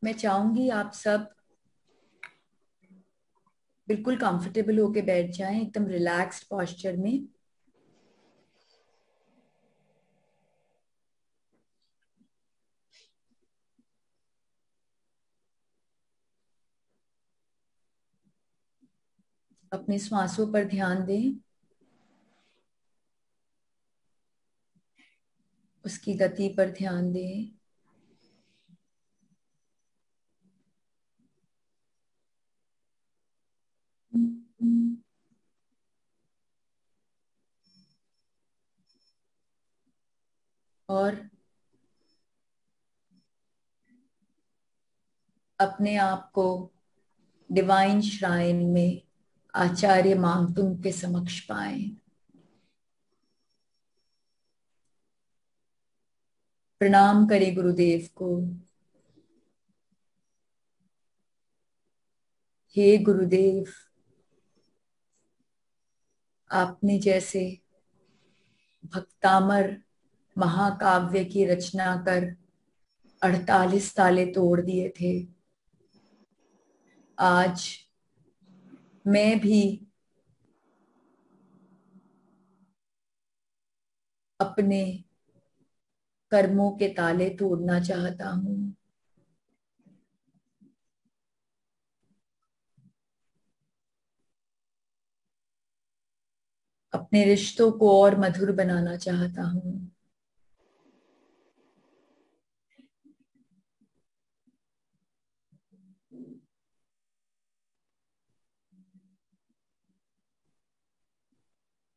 मैं चाहूंगी आप सब बिल्कुल कंफर्टेबल होके बैठ जाएं, एकदम रिलैक्स्ड पोस्चर में। अपने श्वासों पर ध्यान दें, उसकी गति पर ध्यान दें। और अपने आप को डिवाइन श्राइन में आचार्य मांगतुंग के समक्ष पाएं। प्रणाम करें गुरुदेव को। हे गुरुदेव, आपने जैसे भक्तामर महाकाव्य की रचना कर 48 ताले तोड़ दिए थे, आज मैं भी अपने कर्मों के ताले तोड़ना चाहता हूं। अपने रिश्तों को और मधुर बनाना चाहता हूं।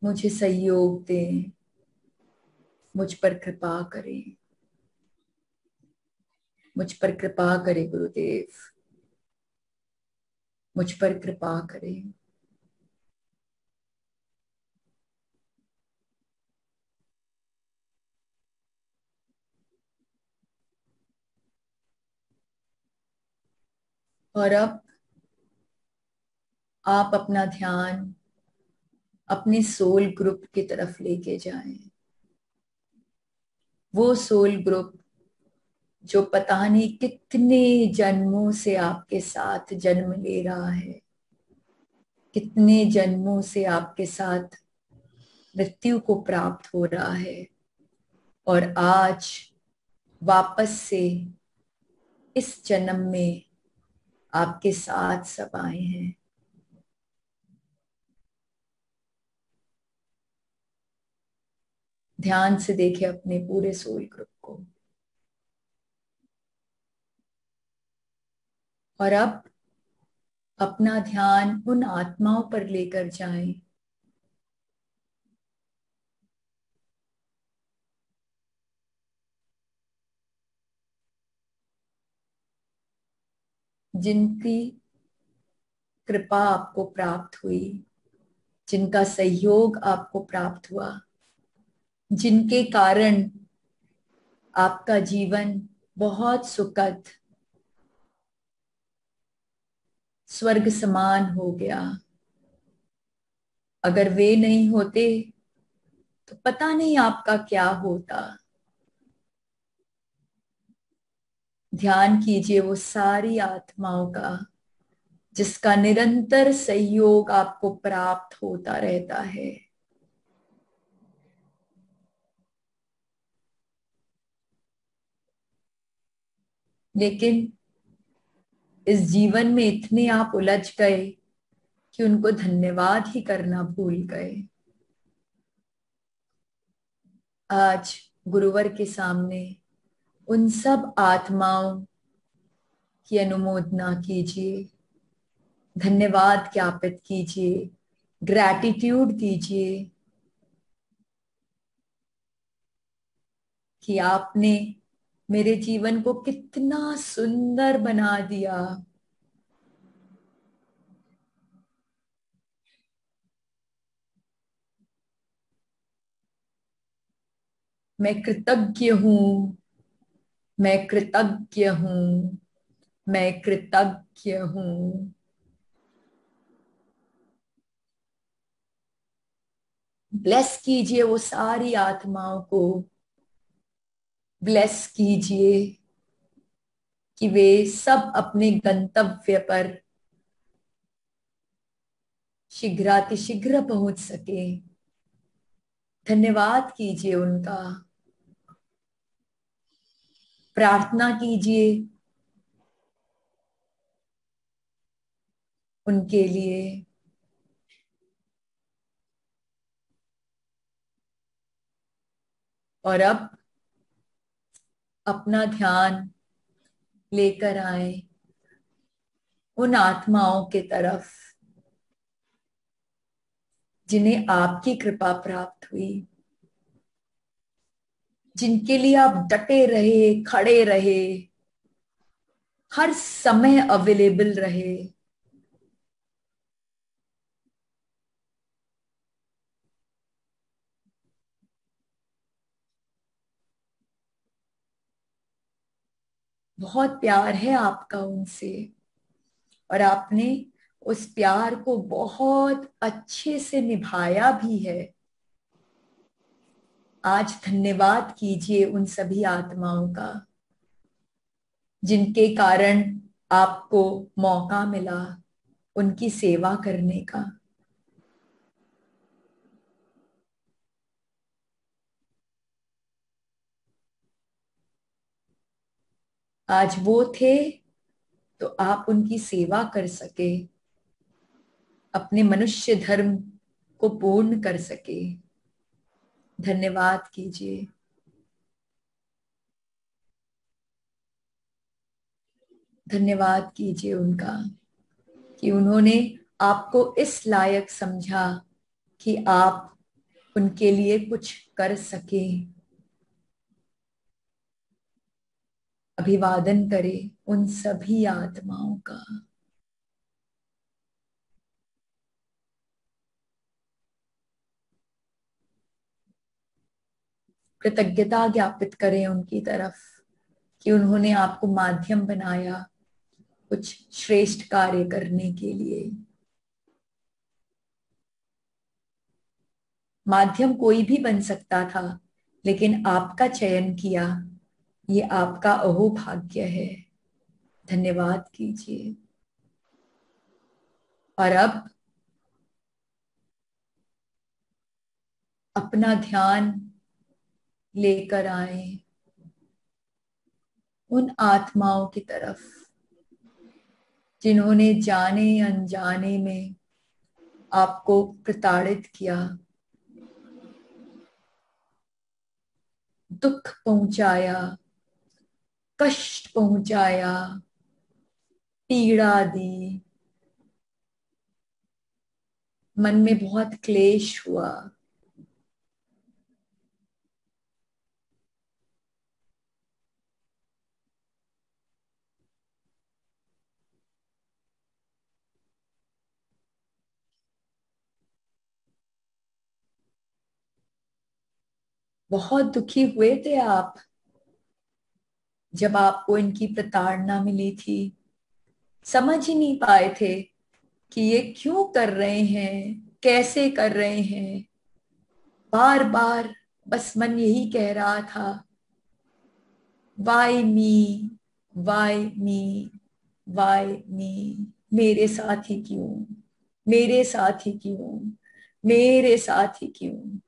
मुझे सहयोग दें, मुझ पर कृपा करें। मुझ पर कृपा करें गुरुदेव, मुझ पर कृपा करें। और अब आप अपना ध्यान अपने सोल ग्रुप की तरफ लेके जाएं। वो सोल ग्रुप जो पता नहीं कितने जन्मों से आपके साथ जन्म ले रहा है, कितने जन्मों से आपके साथ मृत्यु को प्राप्त हो रहा है, और आज वापस से इस जन्म में आपके साथ सब आए हैं। ध्यान से देखें अपने पूरे सोल ग्रुप को। और अब अपना ध्यान उन आत्माओं पर लेकर जाएं जिनकी कृपा आपको प्राप्त हुई, जिनका सहयोग आपको प्राप्त हुआ, जिनके कारण आपका जीवन बहुत सुखद स्वर्ग समान हो गया। अगर वे नहीं होते तो पता नहीं आपका क्या होता। ध्यान कीजिए वो सारी आत्माओं का जिसका निरंतर सहयोग आपको प्राप्त होता रहता है। लेकिन इस जीवन में इतने आप उलझ गए कि उनको धन्यवाद ही करना भूल गए। आज गुरुवर के सामने उन सब आत्माओं की अनुमोदना कीजिए, धन्यवाद ज्ञापित कीजिए, ग्रैटिट्यूड दीजिए कि आपने मेरे जीवन को कितना सुंदर बना दिया। मैं कृतज्ञ हूं, मैं कृतज्ञ हूं, मैं कृतज्ञ हूं। ब्लेस कीजिए वो सारी आत्माओं को, ब्लेस कीजिए। कि वे सब अपने गंतव्य पर शीघ्रातिशीघ्र पहुंच सके। धन्यवाद कीजिए उनका, प्रार्थना कीजिए उनके लिए। और अब अपना ध्यान लेकर आए उन आत्माओं के तरफ जिन्हें आपकी कृपा प्राप्त हुई, जिनके लिए आप डटे रहे, खड़े रहे, हर समय अवेलेबल रहे। बहुत प्यार है आपका उनसे, और आपने उस प्यार को बहुत अच्छे से निभाया भी है। आज धन्यवाद कीजिए उन सभी आत्माओं का जिनके कारण आपको मौका मिला उनकी सेवा करने का। आज वो थे तो आप उनकी सेवा कर सके, अपने मनुष्य धर्म को पूर्ण कर सके। धन्यवाद कीजिए। धन्यवाद कीजिए उनका कि उन्होंने आपको इस लायक समझा कि आप उनके लिए कुछ कर सके। अभिवादन करें उन सभी आत्माओं का। कृतज्ञता ज्ञापित करें उनकी तरफ कि उन्होंने आपको माध्यम बनाया कुछ श्रेष्ठ कार्य करने के लिए। माध्यम कोई भी बन सकता था, लेकिन आपका चयन किया, ये आपका अहोभाग्य है। धन्यवाद कीजिए। और अब अपना ध्यान लेकर आए उन आत्माओं की तरफ जिन्होंने जाने अनजाने में आपको प्रताड़ित किया, दुख पहुंचाया, कष्ट पहुंचाया, पीड़ा दी, मन में बहुत क्लेश हुआ। बहुत दुखी हुए थे आप जब आपको इनकी प्रताड़ना मिली थी। समझ ही नहीं पाए थे कि ये क्यों कर रहे हैं, कैसे कर रहे हैं। बार बार बस मन यही कह रहा था, why me, why me, why me. मेरे साथ ही क्यों, मेरे साथ ही क्यों, मेरे साथ ही क्यों।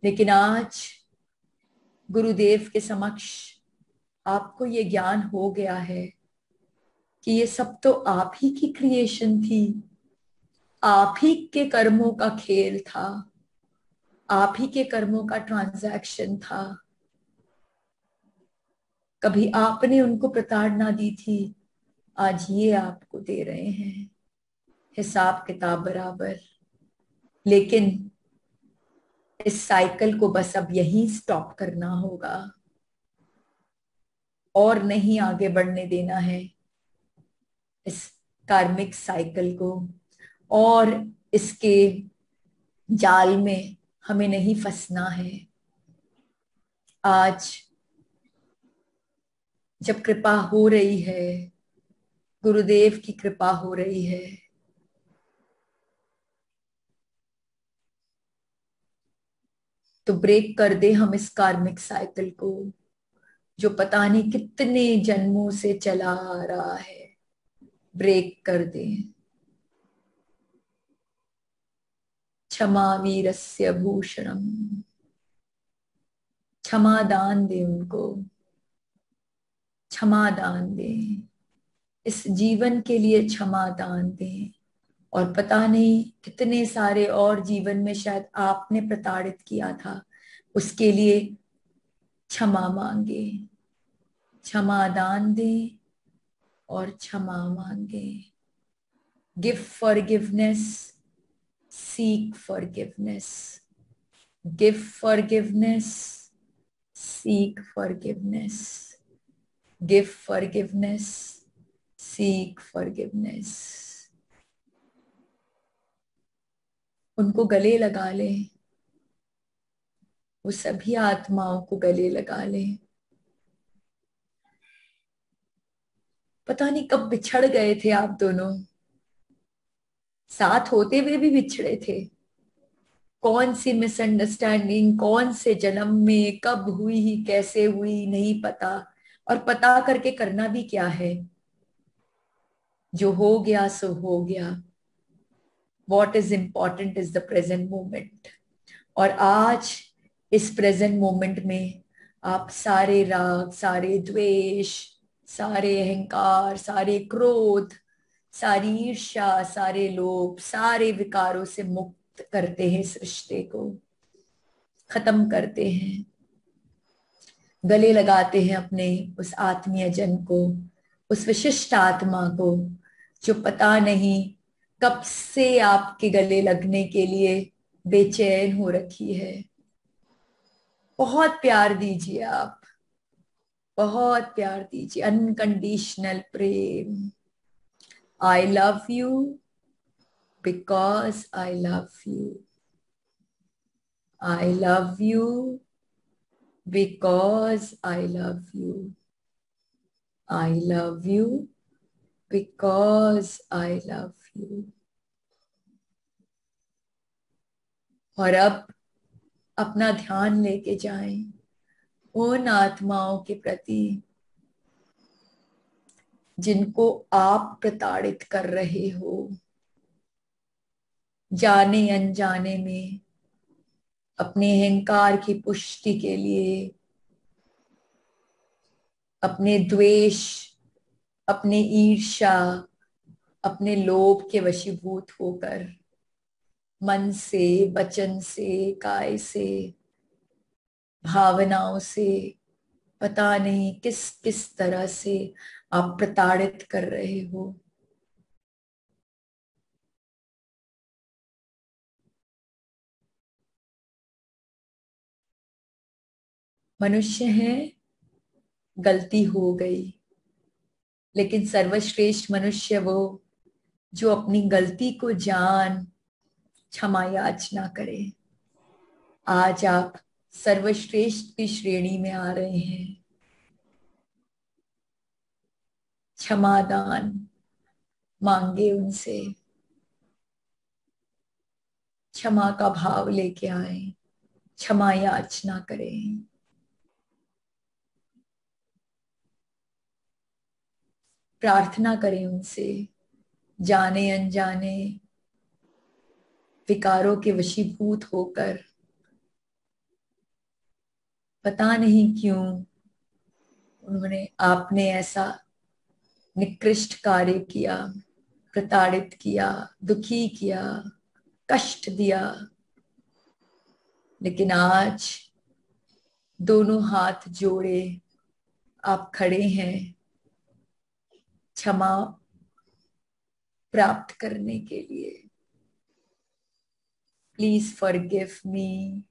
लेकिन आज गुरुदेव के समक्ष आपको ये ज्ञान हो गया है कि ये सब तो आप ही की क्रिएशन थी, आप ही के कर्मों का खेल था, आप ही के कर्मों का ट्रांजैक्शन था। कभी आपने उनको प्रताड़ना दी थी, आज ये आपको दे रहे हैं हिसाब किताब बराबर। लेकिन इस साइकिल को बस अब यहीं स्टॉप करना होगा और नहीं आगे बढ़ने देना है इस कार्मिक साइकिल को, और इसके जाल में हमें नहीं फंसना है। आज जब कृपा हो रही है, गुरुदेव की कृपा हो रही है, तो ब्रेक कर दे हम इस कार्मिक साइकिल को जो पता नहीं कितने जन्मों से चला आ रहा है, ब्रेक कर दे। क्षमा वीरस्य भूषणम, क्षमा दान दे उनको, क्षमा दान दे, इस जीवन के लिए क्षमा दान दे। और पता नहीं कितने सारे और जीवन में शायद आपने प्रताड़ित किया था, उसके लिए क्षमा मांगे, क्षमा दान दे और क्षमा मांगे। Give forgiveness, seek forgiveness, give forgiveness, seek forgiveness, give forgiveness, seek forgiveness. उनको गले लगा ले, वो सभी आत्माओं को गले लगा ले। पता नहीं कब बिछड़ गए थे आप दोनों, साथ होते हुए भी बिछड़े थे। कौन सी मिसअंडरस्टैंडिंग कौन से जन्म में कब हुई, कैसे हुई, नहीं पता। और पता करके करना भी क्या है, जो हो गया सो हो गया। What is important is the present moment. और आज इस प्रेजेंट मोमेंट में आप सारे राग, सारे द्वेष, सारे अहंकार, सारे क्रोध, सारी ईर्ष्या, सारे लोभ, सारे विकारों से मुक्त करते हैं, इस रिश्ते को खत्म करते हैं। गले लगाते हैं अपने उस आत्मीय जन को, उस विशिष्ट आत्मा को जो पता नहीं कब से आपके गले लगने के लिए बेचैन हो रखी है। बहुत प्यार दीजिए आप, बहुत प्यार दीजिए, unconditional Prem. I love you because I love you, I love you because I love you, I love you because I love you. और अब अपना ध्यान लेके जाएं उन आत्माओं के प्रति जिनको आप प्रताड़ित कर रहे हो, जाने अनजाने में, अपने अहंकार की पुष्टि के लिए, अपने द्वेष, अपने ईर्ष्या, अपने लोभ के वशीभूत होकर, मन से, वचन से, काय से, भावनाओं से, पता नहीं किस किस तरह से आप प्रताड़ित कर रहे हो। मनुष्य है, गलती हो गई, लेकिन सर्वश्रेष्ठ मनुष्य वो जो अपनी गलती को जान क्षमा याचना करे। आज आप सर्वश्रेष्ठ की श्रेणी में आ रहे हैं। क्षमादान मांगे उनसे, क्षमा का भाव लेके आए, क्षमा याचना करें। प्रार्थना करें उनसे, जाने अनजाने विकारों के वशीभूत होकर, पता नहीं क्यों उन्होंने, आपने ऐसा निकृष्ट कार्य किया, प्रताड़ित किया, दुखी किया, कष्ट दिया। लेकिन आज दोनों हाथ जोड़े आप खड़े हैं क्षमा प्राप्त करने के लिए। Please forgive me,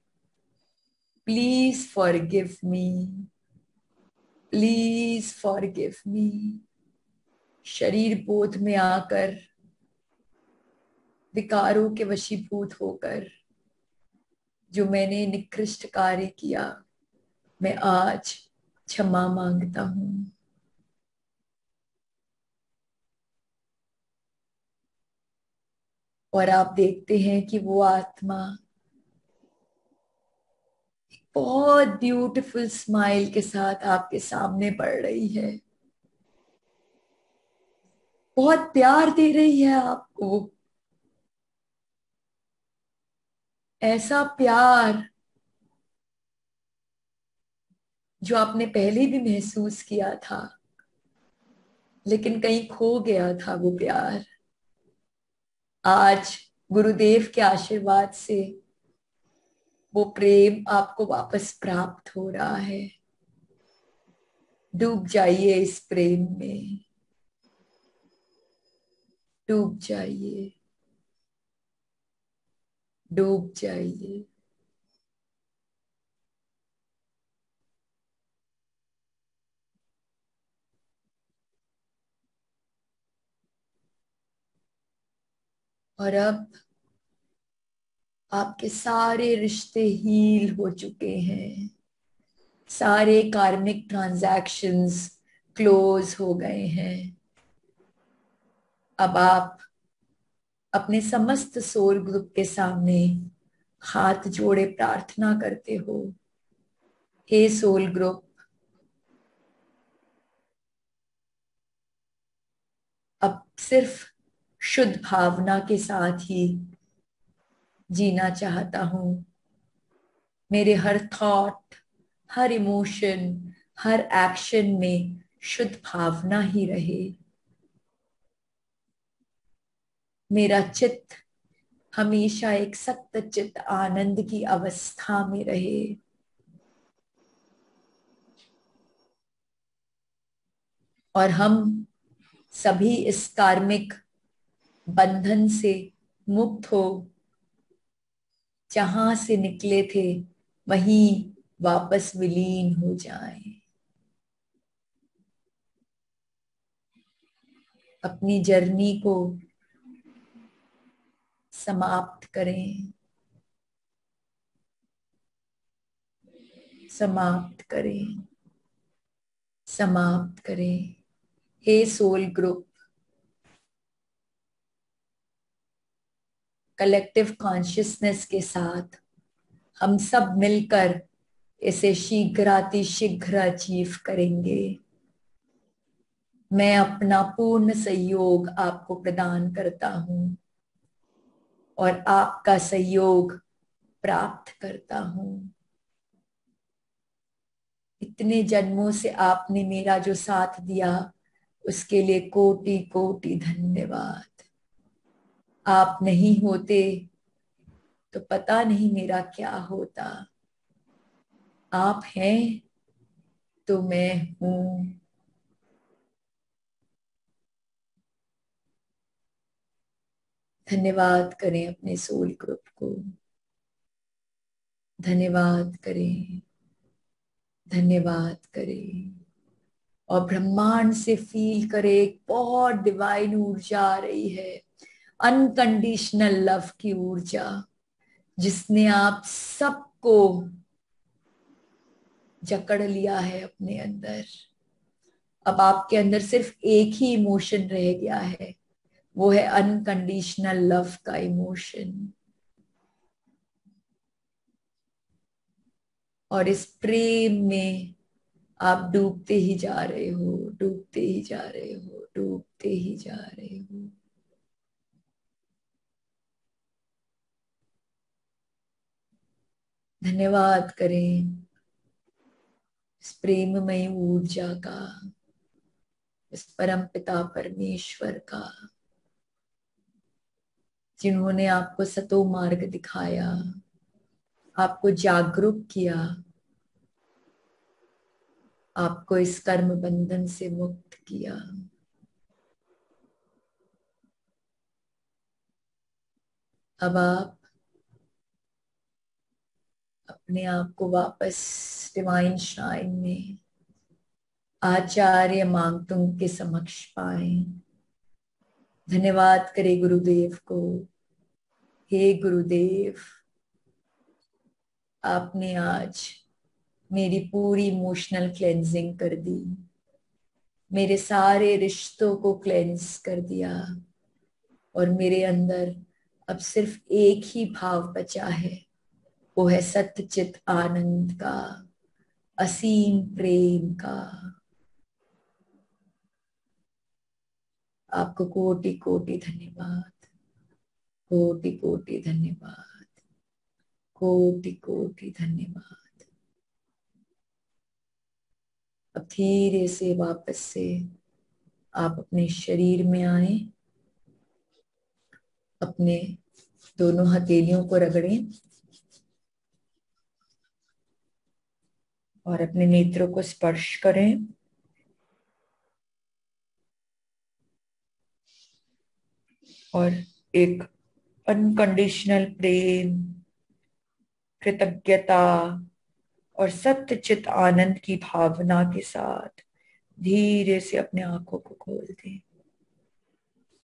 please forgive me, please forgive me. शरीर बोध में आकर, विकारों के वशीभूत होकर जो मैंने निकृष्ट कार्य किया, मैं आज क्षमा मांगता हूं। और आप देखते हैं कि वो आत्मा बहुत ब्यूटीफुल स्माइल के साथ आपके सामने बढ़ रही है, बहुत प्यार दे रही है आपको, ऐसा प्यार जो आपने पहले भी महसूस किया था, लेकिन कहीं खो गया था वो प्यार। आज गुरुदेव के आशीर्वाद से वो प्रेम आपको वापस प्राप्त हो रहा है। डूब जाइए इस प्रेम में, डूब जाइए, डूब जाइए। और अब आपके सारे रिश्ते हील हो चुके हैं, सारे कार्मिक ट्रांजैक्शंस क्लोज हो गए हैं। अब आप अपने समस्त सोल ग्रुप के सामने हाथ जोड़े प्रार्थना करते हो, हे सोल ग्रुप, अब सिर्फ शुद्ध भावना के साथ ही जीना चाहता हूं। मेरे हर थॉट, हर इमोशन, हर एक्शन में शुद्ध भावना ही रहे। मेरा चित्त हमेशा एक सत्य चित्त आनंद की अवस्था में रहे। और हम सभी इस कार्मिक बंधन से मुक्त हो, जहां से निकले थे वहीं वापस विलीन हो जाएं। अपनी जर्नी को समाप्त करें, समाप्त करें, समाप्त करें। हे सोल ग्रुप, कलेक्टिव कॉन्शियसनेस के साथ हम सब मिलकर इसे शीघ्रातिशीघ्र अचीव करेंगे। मैं अपना पूर्ण सहयोग आपको प्रदान करता हूं और आपका सहयोग प्राप्त करता हूं। इतने जन्मों से आपने मेरा जो साथ दिया, उसके लिए कोटि कोटि धन्यवाद। आप नहीं होते तो पता नहीं मेरा क्या होता। आप हैं तो मैं हूं। धन्यवाद करें अपने सोल ग्रुप को, धन्यवाद करें, धन्यवाद करें। और ब्रह्मांड से फील करें, एक बहुत डिवाइन ऊर्जा आ रही है, अनकंडीशनल लव की ऊर्जा, जिसने आप सबको जकड़ लिया है अपने अंदर। अब आपके अंदर सिर्फ एक ही इमोशन रह गया है, वो है अनकंडीशनल लव का इमोशन। और इस प्रेम में आप डूबते ही जा रहे हो, डूबते ही जा रहे हो, डूबते ही जा रहे हो। धन्यवाद करें इस प्रेममय ऊर्जा का, इस परम पिता परमेश्वर का, जिन्होंने आपको सतो मार्ग दिखाया, आपको जागरूक किया, आपको इस कर्म बंधन से मुक्त किया। अब आप अपने आप को वापस डिवाइन शाइन में आचार्य मांगतुंग के समक्ष पाए। धन्यवाद करें गुरुदेव को। हे गुरुदेव, आपने आज मेरी पूरी इमोशनल क्लेंजिंग कर दी, मेरे सारे रिश्तों को क्लेंज कर दिया, और मेरे अंदर अब सिर्फ एक ही भाव बचा है, वो है सत्यचित आनंद का, असीम प्रेम का। आपको कोटि कोटि धन्यवाद, कोटि कोटि धन्यवाद, कोटि कोटि धन्यवाद। अब धीरे से वापस से आप अपने शरीर में आए, अपने दोनों हथेलियों को रगड़ें और अपने नेत्रों को स्पर्श करें। और एक अनकंडीशनल प्रेम, कृतज्ञता और सत्यचित आनंद की भावना के साथ धीरे से अपने आंखों को खोल दें।